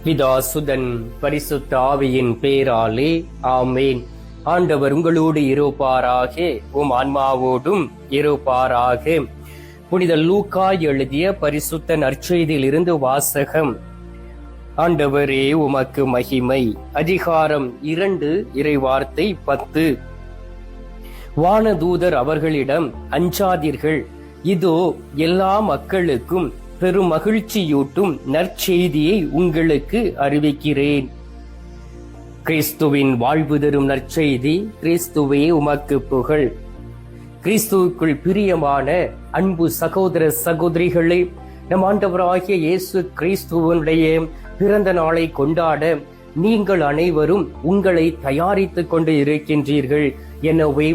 பிதா சுதன் பரிசுத்த ஆவியின் பேராலே ஆமேன். ஆண்டவர் உங்களோடு இருப்பாராக, உம் ஆன்மாவோடும் இருப்பாராக. புனித லூக்கா எழுதிய பரிசுத்த நற்செய்தியில் இருந்து வாசகம். ஆண்டவரே உமக்கு மகிமை. அதிகாரம் 2 இறைவார்த்தை 10. வானதூதர் அவர்களிடம், அஞ்சாதீர்கள், இதோ எல்லா மக்களுக்கும் பெரும் மகிழ்ச்சியூட்டும் நற்செய்தியை உங்களுக்கு அறிவிக்கிறேன். கிறிஸ்துவின் வாழ்வு தரும் நற்செய்தி. கிறிஸ்துவே உமக்கு புகழ். கிறிஸ்துவுக்குள் பிரியமான அன்பு சகோதர சகோதரிகளே, நம் ஆண்டவராகிய இயேசு கிறிஸ்துவனுடைய பிறந்த நாளை கொண்டாட நீங்கள் அனைவரும் உங்களை தயாரித்துக் கொண்டு இருக்கின்றீர்கள். எனவே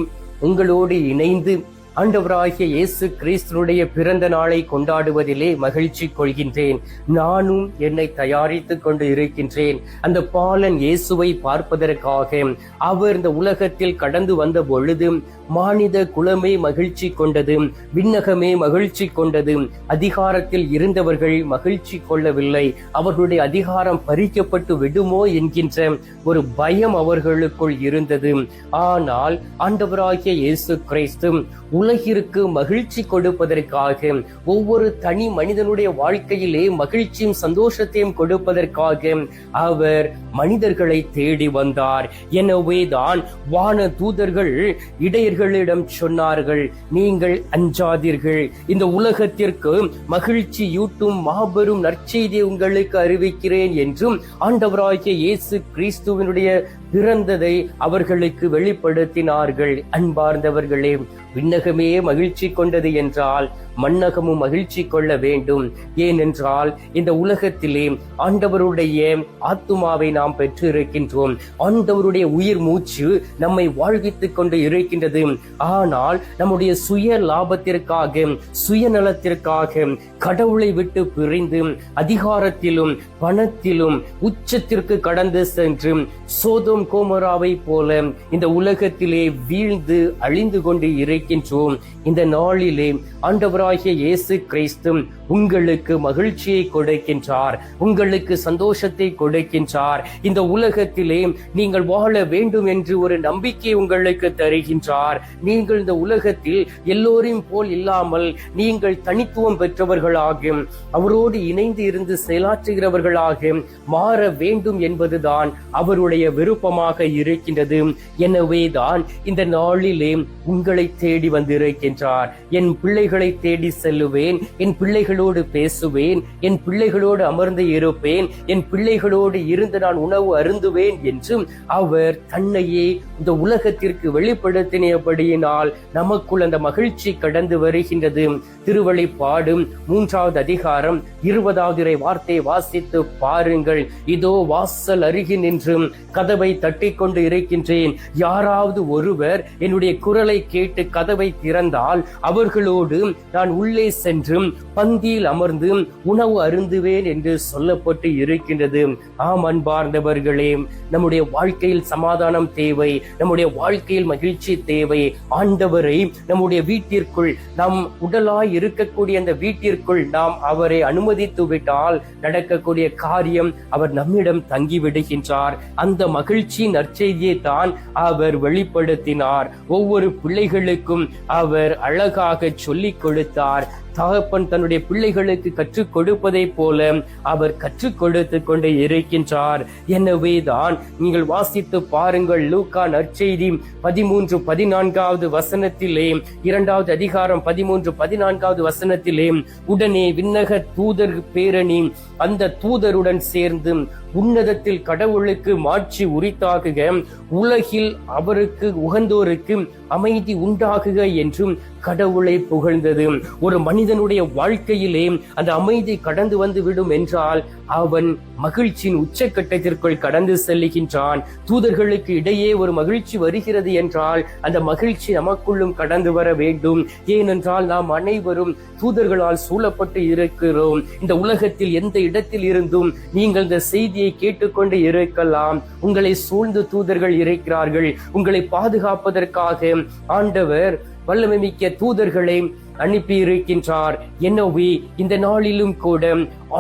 உங்களோடு இணைந்து ஆண்டவராகிய இயேசு கிறிஸ்துடைய பிறந்த நாளை கொண்டாடுவதிலே மகிழ்ச்சி கொள்கின்றேன். நானும் என்னை தயாரித்துக் கொண்டு இருக்கின்றேன். அந்த பாலன் இயேசுவை பார்ப்பதற்காக. அவர் இந்த உலகத்தில் கடந்து வந்த பொழுது மானிட குலமே மகிழ்ச்சி கொண்டது, விண்ணகமே மகிழ்ச்சி கொண்டது. அதிகாரத்தில் இருந்தவர்கள் மகிழ்ச்சி கொள்ளவில்லை. அவர்களுடைய அதிகாரம் பறிக்கப்பட்டு விடுமோ என்கின்ற ஒரு பயம் அவர்களுக்குள் இருந்தது. ஆனால் ஆண்டவராகிய இயேசு கிறிஸ்து உலகிற்கு மகிழ்ச்சி கொடுப்பதற்காக, ஒவ்வொரு தனி மனிதனுடைய வாழ்க்கையிலே மகிழ்ச்சியும் சந்தோஷத்தையும் கொடுப்பதற்காக அவர் மனிதர்களை தேடி வந்தார். எனவேதான் வான தூதர்கள் இடையர்களிடம் சொன்னார்கள், நீங்கள் அஞ்சாதீர்கள், இந்த உலகத்திற்கு மகிழ்ச்சியூட்டும் மாபெரும் நற்செய்தியை உங்களுக்கு அறிவிக்கிறேன் என்றும் ஆண்டவராகிய இயேசு கிறிஸ்துவினுடைய பிறந்ததை அவர்களுக்கு வெளிப்படுத்தினார்கள். அன்பார்ந்தவர்களே, விண்ணகமே மகிழ்ச்சி கொண்டது என்றால் மண்ணகமும் மகிழ்ச்சி கொள்ள வேண்டும். ஏனென்றால் இந்த உலகத்திலே ஆண்டவருடைய ஆத்துமாவை நாம் பெற்று இருக்கின்றோம். ஆண்டவருடைய உயிர் மூச்சு நம்மை வாழ்வித்துக் கொண்டு இருக்கின்றது. ஆனால் நம்முடைய சுய லாபத்திற்காக, சுயநலத்திற்காக கடவுளை விட்டு பிரிந்து அதிகாரத்திலும் பணத்திலும் உச்சத்திற்கு கடந்து சென்று சோதோம் கோமோராவை போல இந்த உலகத்திலே வீழ்ந்து அழிந்து கொண்டு இருக்கின்றோம். இந்த நாளிலே ஆண்டவராகிய இயேசு கிறிஸ்து உங்களுக்கு மகிழ்ச்சியை கொடுக்கின்றார், உங்களுக்கு சந்தோஷத்தை கொடுக்கின்றார். இந்த உலகத்திலே நீங்கள் வாழ வேண்டும் என்று ஒரு நம்பிக்கை உங்களுக்கு தருகின்றார். நீங்கள் இந்த உலகத்தில் எல்லோரையும் போல் இல்லாமல் நீங்கள் தனித்துவம் பெற்றவர்களாக, அவரோடு இணைந்து இருந்து செயலாற்றுகிறவர்களாக மாற வேண்டும் என்பதுதான் அவருடைய விருப்பமாக இருக்கின்றது. எனவேதான் இந்த நாளிலே உங்களை தேடி வந்திருக்கின்றார். என் பிள்ளைகளை தேடி செல்லுவேன், என் பிள்ளைகளோடு பேசுவேன், என் பிள்ளைகளோடு அமர்ந்து இருப்பேன், என் பிள்ளைகளோடு இருந்து நான் உணவு அருந்துவேன் என்றும் அவர் தன்னையே இந்த உலகத்திற்கு வெளிப்படுத்தினபடியினால் நமக்குள் அந்த மகிழ்ச்சி கடந்து வருகின்றது. திருவெளிப்பாடு 3வது அதிகாரம் 20வது இறை வார்த்தை வாசித்து பாருங்கள். இதோ வாசல் அருகி நின்றும் கதவை தட்டி கொண்டு இருக்கின்றேன். யாராவது ஒருவர் என்னுடைய குரலை கேட்டு கதவை திறந்தால் அவர்களோடு நான் உள்ளே சென்று பந்தியில் அமர்ந்து உணவு அருந்துவேன் என்று சொல்லப்பட்டு இருக்கின்றது. ஆம் அன்பார்ந்தவர்களே, நம்முடைய வாழ்க்கையில் சமாதானம் தேவை, நம்முடைய வாழ்க்கையில் மகிழ்ச்சி தேவை. ஆண்டவரை நம்முடைய வீட்டிற்குள், நம் உடலாய் இருக்கக்கூடிய அந்த வீட்டிற்குள் நாம் அவரை அனுமதித்து விட்டால் நடக்கக்கூடிய காரியம், அவர் நம்மிடம் தங்கிவிடுகின்றார். அந்த மகிழ்ச்சி நற்செய்தியை தான் அவர் வெளிப்படுத்தினார். ஒவ்வொரு பிள்ளைகளுக்கும் அவர் அழகாக சொல்லிக் கொடுத்தார். தகப்பன் தன்னுடைய பிள்ளைகளுக்கு கற்றுக் கொடுப்பதை போல அவர் கற்றுக் கொடுத்து கொண்டே இருக்கின்றார். எனவேதான் நீங்கள் வாசித்து பாருங்கள். லூக்கா நற்செய்தி 13-14வது வசனத்திலே, 2வது அதிகாரம் 13-14வது வசனத்திலே, உடனே விண்ணக தூதர் பேரணி அந்த தூதருடன் சேர்ந்து உன்னதத்தில் கடவுளுக்கு மாட்சி உரித்தாகுக, உலகில் அவருக்கு உகந்தோருக்கு அமைதி உண்டாகுக என்றும் கடவுளை புகழ்ந்தது. ஒரு மனிதனுடைய வாழ்க்கையிலே அந்த அமைதி கடந்து வந்து விடும் என்றால் அவன் மகிழ்ச்சியின் உச்சக்கட்டத்திற்குள் கடந்து செல்லுகின்றான். தூதர்களுக்கு இடையே ஒரு மகிழ்ச்சி வருகிறது என்றால் அந்த மகிழ்ச்சி நமக்குள்ளும் கடந்து வர வேண்டும். ஏனென்றால் நாம் அனைவரும் தூதர்களால் சூழப்பட்டு இருக்கிறோம். இந்த உலகத்தில் எந்த இடத்தில் இருந்தும் நீங்கள் இந்த செய்தியை கேட்டுக்கொண்டு இருக்கலாம். உங்களை சூழ்ந்து தூதர்கள் இருக்கிறார்கள். உங்களை பாதுகாப்பதற்காக ஆண்டவர் வல்லமை மிக்க தூதர்களை அனுப்பியிருக்கின்றார். எனவே இந்த நாளிலும் கூட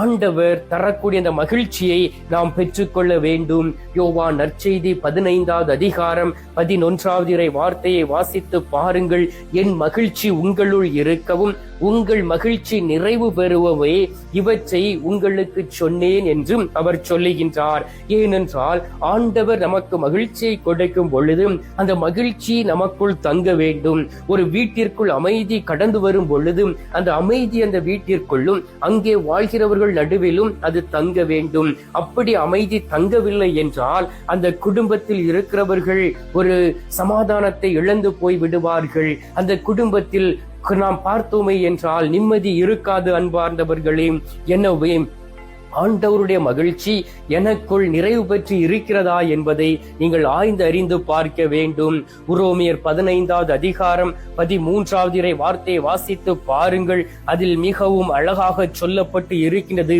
ஆண்டவர் தரக்கூடிய அந்த மகிழ்ச்சியை நாம் பெற்றுக்கொள்ள வேண்டும். யோவான் நற்செய்தி 15வது அதிகாரம் 11வது இறை வார்த்தையை வாசித்து பாருங்கள். என் மகிழ்ச்சி உங்களுள் இருக்கவும் உங்கள் மகிழ்ச்சி நிறைவு பெறுவவே இவற்றை உங்களுக்கு சொன்னேன் என்றும் அவர் சொல்லுகின்றார். ஏனென்றால் ஆண்டவர் நமக்கு மகிழ்ச்சியை கொடுக்கும் பொழுது அந்த மகிழ்ச்சி நமக்குள் தங்க வேண்டும். ஒரு வீட்டிற்குள் அமைதி கடந்து வரும் பொழுது அந்த அமைதி அந்த வீட்டிற்குள்ளும் அங்கே வாழ்கிறவர்கள் நடுவிலும் அது தங்க வேண்டும். அப்படி அமைதி தங்கவில்லை என்றால் அந்த குடும்பத்தில் இருக்கிறவர்கள் ஒரு சமாதானத்தை இழந்து போய் விடுவார்கள். அந்த குடும்பத்தில் நாம் பார்த்தோமே என்றால் நிம்மதி இருக்காது அன்பார்ந்தவர்களே. எனவே ஆண்டவருடைய மகிழ்ச்சி எனக்குள் நிறைவு பெற்று இருக்கிறதா என்பதை நீங்கள் ஆய்ந்து அறிந்து பார்க்க வேண்டும். உரோமியர் 15வது அதிகாரம் 13வது இறை வார்த்தையை வாசித்து பாருங்கள். அதில் மிகவும் அழகாக சொல்லப்பட்டு இருக்கின்றது.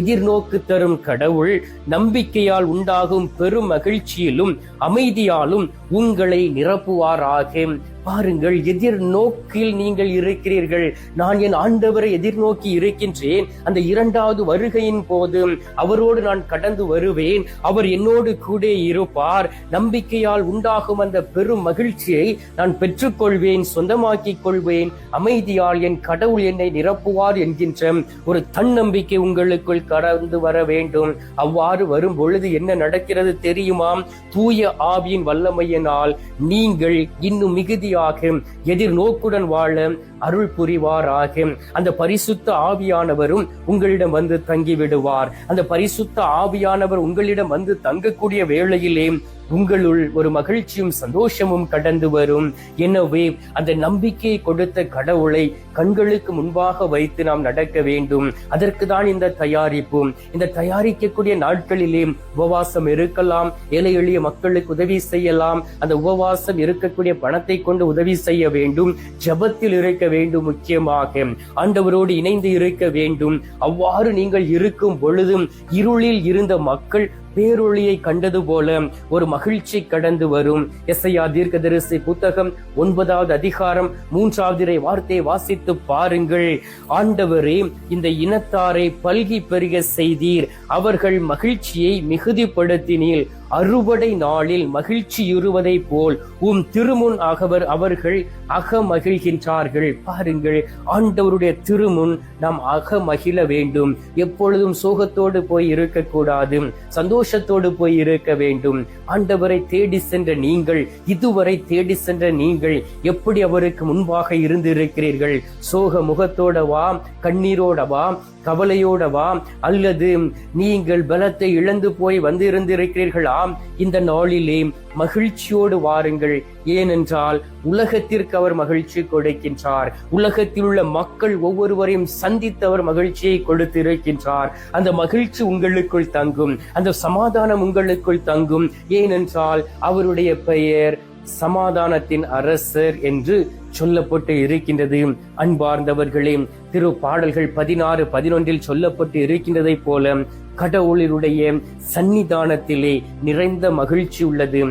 எதிர்நோக்கு தரும் கடவுள் நம்பிக்கையால் உண்டாகும் பெரும் மகிழ்ச்சியிலும் அமைதியாலும் உங்களை நிரப்புவாராக. பாருங்கள், எதிர்நோக்கில் நீங்கள் இருக்கிறீர்கள். நான் என் ஆண்டவரை எதிர்நோக்கி இருக்கின்றேன். அந்த 2வது வருகையின் போது அவரோடு நான் கடந்து வருவேன். அவர் என்னோடு கூட இருப்பார். நம்பிக்கையால் உண்டாகும் அந்த பெரும் மகிழ்ச்சியை நான் பெற்றுக்கொள்வேன், சொந்தமாக்கிக் கொள்வேன். அமைதியால் என் கடவுள் என்னை நிரப்புவார் என்கின்ற ஒரு தன்னம்பிக்கை உங்களுக்குள் கடந்து வர வேண்டும். அவ்வாறு வரும் பொழுது என்ன நடக்கிறது தெரியுமா? தூய ஆவியின் வல்லமையினால் நீங்கள் இன்னும் மிகுதியாக எதிர்நோக்குடன் வாழ அருள் புரிவாராக. அந்த பரிசுத்த ஆவியானவரும் உங்களிடம் வந்து தங்கிவிடுவார். அந்த பரிசுத்த ஆவியானவர் உங்களிடம் வந்து தங்கக்கூடிய வேளையிலே உங்களுள் ஒரு மகிழ்ச்சியும் சந்தோஷமும் கடந்து வரும். எனவே அந்த நம்பிக்கையை கொடுத்த கடவுளை கண்களுக்கு முன்பாக வைத்து நாம் நடக்க வேண்டும். அதற்கு தான் இந்த தயாரிப்பு. இந்த தயாரிக்கக்கூடிய நாட்களிலே உபவாசம் இருக்கலாம், ஏழை எளிய மக்களுக்கு உதவி செய்யலாம். அந்த உபவாசம் இருக்கக்கூடிய பணத்தை கொண்டு உதவி செய்ய வேண்டும். ஜெபத்தில் இருக்க வேண்டும். முக்கியமாக ஆண்டவரோடு இணைந்து இருக்க வேண்டும். அவ்வாறு நீங்கள் இருக்கும் பொழுதும் இருளில் இருந்த மக்கள் பேரொளியை கண்டது போல ஒரு மகிழ்ச்சி கடந்து வரும். எசையா தீர்க்கதரிசி புத்தகம் 9வது அதிகாரம் 3வது இறை வார்த்தையை வாசித்து பாருங்கள். ஆண்டவரே, இந்த இனத்தாரை பல்கி பெருக செய்தீர், அவர்கள் மகிழ்ச்சியை மிகுதிப்படுத்தினீர். அறுவடை நாளில் மகிழ்ச்சியுறுவதை போல் உம் திருமுன் அவர்கள் அகமகிழ்கின்றார்கள். பாருங்கள், ஆண்டவருடைய திருமுன் நாம் அகமகிழ வேண்டும். எப்பொழுதும் சோகத்தோடு போய் இருக்கக்கூடாது, சந்தோஷத்தோடு போய் இருக்க வேண்டும். ஆண்டவரை தேடி சென்ற நீங்கள், இதுவரை தேடி சென்ற நீங்கள் எப்படி அவருக்கு முன்பாக இருந்து இருக்கிறீர்கள்? சோக முகத்தோடவா, கண்ணீரோடவா, கவலையோடவா, அல்லது நீங்கள் பலத்தை இழந்து போய் வந்து இருந்திருக்கிறீர்களா? இந்த நாளிலே மகிழ்ச்சியோடு வாருங்கள். ஏனென்றால் உலகத்திற்கு அவர் மகிழ்ச்சி கொடுக்கின்றார். உலகத்தில் உள்ள மக்கள் ஒவ்வொருவரையும் சந்தித்தவர் மகிழ்ச்சியை கொடுத்திருக்கின்றார். அந்த மகிழ்ச்சி உங்களுக்குள் தங்கும், அந்த சமாதானம் உங்களுக்குள் தங்கும். ஏனென்றால் அவருடைய பெயர் சமாதானத்தின் அரசர் என்று சொல்லப்பட்டு இருக்கின்றது. அன்பார்ந்தவர்களே, திரு பாடல்கள் 16:11 சொல்லப்பட்டு இருக்கின்றதை போல கடவுளுடைய சன்னிதானத்திலே நிறைந்த மகிழ்ச்சி உள்ளது.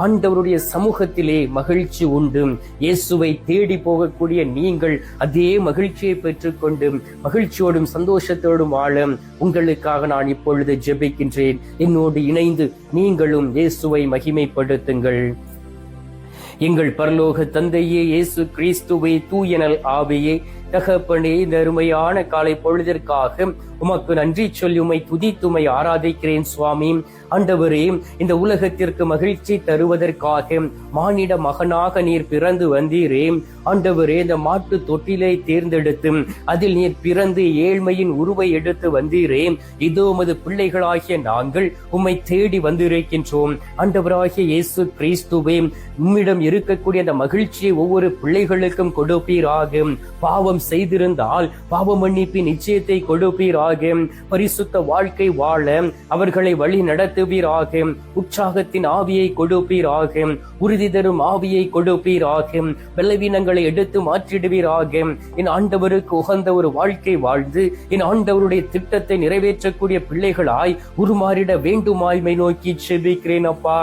ஆண்டவருடைய சமூகத்திலே மகிழ்ச்சி உண்டு. இயேசுவை தேடி போகக்கூடிய நீங்கள் அதே மகிழ்ச்சியை பெற்றுக்கொண்டு மகிழ்ச்சியோடும் சந்தோஷத்தோடும் வாழ உங்களுக்காக நான் இப்பொழுது ஜெபிக்கின்றேன். என்னோடு இணைந்து நீங்களும் இயேசுவை மகிமைப்படுத்துங்கள். எங்கள் பரலோக தந்தையே, இயேசு கிறிஸ்துவே, தூயனல் ஆவியே, தகப்பனே, இந்த அருமையான காலை பொழுதிற்காக உமக்கு நன்றி சொல்லி உம்மை துதித்துமை ஆராதிக்கிறேன் சுவாமி. ஆண்டவரே, இந்த உலகத்திற்கு மகிழ்ச்சி தருவதற்காக மானிட மகனாக நீர் பிறந்து வந்தீரே. ஆண்டவரே, இந்த மாட்டு தொட்டிலை தேர்ந்தெடுத்து அதில் நீர் பிறந்து ஏழ்மையின் உருவை எடுத்து வந்தீரே. இதோ உமது பிள்ளைகளாகிய நாங்கள் உம்மை தேடி வந்திருக்கின்றோம். ஆண்டவராகிய இயேசு கிறிஸ்துவே, உம்மிடம் இருக்கக்கூடிய அந்த மகிழ்ச்சியை ஒவ்வொரு பிள்ளைகளுக்கும் கொடுப்பீராக. பாவம் செய்திருந்தால் பாவ மன்னிப்பின் நிச்சயத்தை கொடுப்பீராக. பரிசுத்த வாழ்க்கை வாழ அவர்களை வழி நடத்துவீராக. உற்சாகத்தின் ஆவியை கொடுப்பீராக. உறுதி தரும் ஆவியை கொடுப்பீராக. பலவீனங்களை எடுத்து மாற்றிடுவீராக. என் ஆண்டவருக்கு உகந்த ஒரு வாழ்க்கை வாழ்ந்து என் ஆண்டவருடைய திட்டத்தை நிறைவேற்றக்கூடிய பிள்ளைகளாய் உருமாறிட வேண்டுமாய்மை நோக்கி செபிக்கிறேன் அப்பா.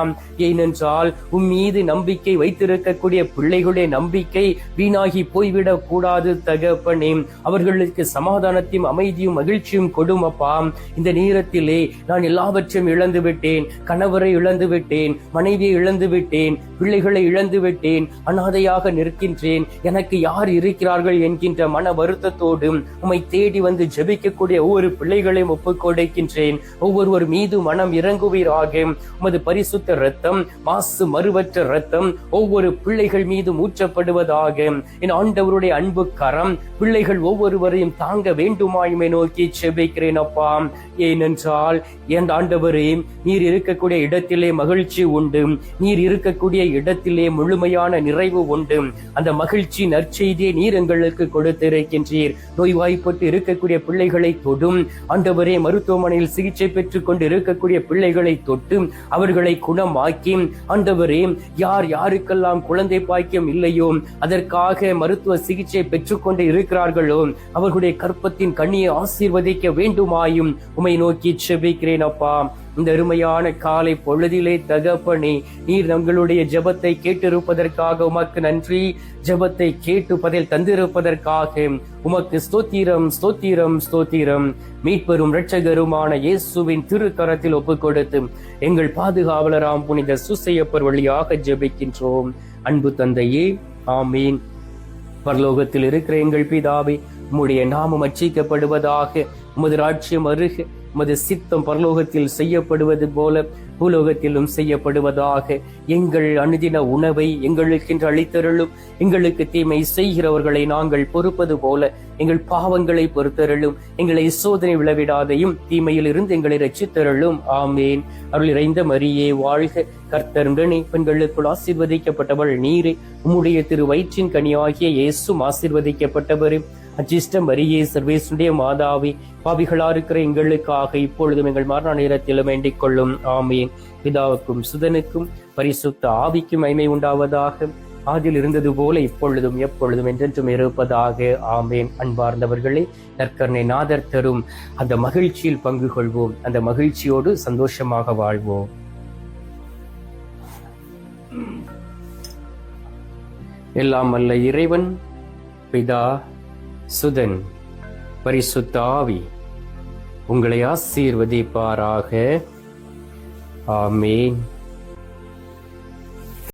ஏனென்றால் மீது நம்பிக்கை வைத்திருக்கக்கூடிய பிள்ளைகளுடைய நம்பிக்கை வீணாகி போய்விடக் கூடாது தகப்பனே. தகப்பனே. அவர்களுக்கு சமாதானத்தையும் அமைதியும் மகிழ்ச்சியும் கொடும் அப்பா. இந்த நேரத்திலே நான் எல்லாவற்றையும் இழந்து விட்டேன். கணவரை இழந்து விட்டேன், மனைவியை இழந்து விட்டேன், பிள்ளைகளை இழந்து விட்டேன், அனாதையாக நிற்கின்றேன், எனக்கு யார் இருக்கிறார்கள் என்கின்ற மன வருத்தத்தோடு உம்மை தேடி வந்து ஜெபிக்கக்கூடிய ஒவ்வொரு பிள்ளைகளையும் ஒப்புக் கொடுக்கின்றேன். ஒவ்வொருவர் மீது மனம் இறங்குவீராக. உமது பரிசுத்த இரத்தம், மாசு மறுவற்ற இரத்தம் ஒவ்வொரு பிள்ளைகள் மீது ஊற்றப்படுவதாக. என் ஆண்டவருடைய அன்பு கரம் பிள்ளைகள் ஒவ்வொருவரையும் தாங்க வேண்டுமாயுமே நோக்கி ஜெபிக்கிறேன் அப்பா. ஏனென்றால் என் ஆண்டவரே, நீர் இருக்கக்கூடிய இடத்திலே மகிழ்ச்சி உண்டு, நீர் இருக்கக்கூடிய இடத்திலே முழுமையான நிறைவு உண்டு. அந்த மகிழ்ச்சி நற்செய்தியை நீர் எங்களுக்கு கொடுத்திருக்கின்றீர். நோய்வாய்ப்பட்டு இருக்கக்கூடிய பிள்ளைகளை தொடும் ஆண்டவரே, மருத்துவமனையில் சிகிச்சை பெற்றுக் கொண்டு இருக்கக்கூடிய பிள்ளைகளை தொட்டு அவர்களை குணமாக்கி ஆண்டவரே, யார் யாருக்கெல்லாம் குழந்தை பாக்கியம் இல்லையோ, அதற்காக மருத்துவ சிகிச்சை பெற்றுக்கொண்டு இருக்கிறார்களோ, அவர்களுடைய கற்பத்தின் கண்ணியை ஆசீர்வதிக்க வேண்டுமாயும் உம்மை நோக்கி செபிக்கிறேன் அப்பா. இந்த அருமையான காலை பொழுதிலே தகப்பனே, நீர் நம்மளுடைய ஜெபத்தை கேட்டிருப்பதற்காக உமக்கு நன்றி. ஜெபத்தை கேட்டு பதில் தந்திருப்பதற்காக உமக்கு ஸ்தோத்திரம், ஸ்தோத்திரம், ஸ்தோத்திரம். மீட்பெரும் இரட்சகருமான இயேசுவின் திருக்கரத்தில் ஒப்புக் கொடுத்து எங்கள் பாதுகாவலராம் புனித சூசையப்பர் வழியாக ஜெபிக்கின்றோம். அன்பு தந்தையே, ஆமீன். பரலோகத்தில் இருக்கிற எங்கள் பிதாவே, உம்முடைய நாமம் அர்ச்சிக்கப்படுவதாக, உமது ராஜ்யம் அருக, உமது சித்தம் பரலோகத்தில் செய்யப்படுவது போல பூலோகத்திலும் செய்யப்படுவதாக. எங்கள் அனுதின உணவை எங்களுக்கென்று அளித்தருளும். எங்களுக்கு தீமை செய்கிறவர்களை நாங்கள் பொறுப்பது போல எங்கள் பாவங்களை பொறுத்தருளும். எங்களை சோதனை விளைவிடாதையும் தீமையில் இருந்து எங்களை ரட்சித்தருளும். ஆமேன். அருள் இறைந்த மரியே வாழ்க, கர்த்தர் உடனே பெண்களுக்குள் ஆசீர்வதிக்கப்பட்டவள் நீரே. உம்முடைய திரு வயிற்றின் கனியாகிய இயேசும் ஆசீர்வதிக்கப்பட்டவரே. அச்சிஷ்ட மரியே, சர்வேசுடைய மாதாவே, பாவிகளா இருக்கிற எங்களுக்காக இப்பொழுதும் எங்கள் மரண நேரத்திலும் வேண்டிக் கொள்ளும். ஆமீன். பிதாவுக்கும் சுதனுக்கும் பரிசுத்த ஆவிக்கும் மகிமை உண்டாவதாக. ஆதியில் இருந்தது போல இப்பொழுதும் எப்பொழுதும் என்றென்றும் இருப்பதாக. ஆமேன். அன்பார்ந்தவர்களே, நற்கருணை நாதர் தரும் அந்த மகிழ்ச்சியில் பங்கு கொள்வோம். அந்த மகிழ்ச்சியோடு சந்தோஷமாக வாழ்வோம். எல்லாம் வல்ல இறைவன் பிதா, சுதன், பரிசுத்த ஆவி உங்களை ஆசீர்வதிப்பாராக. ஆமேன்.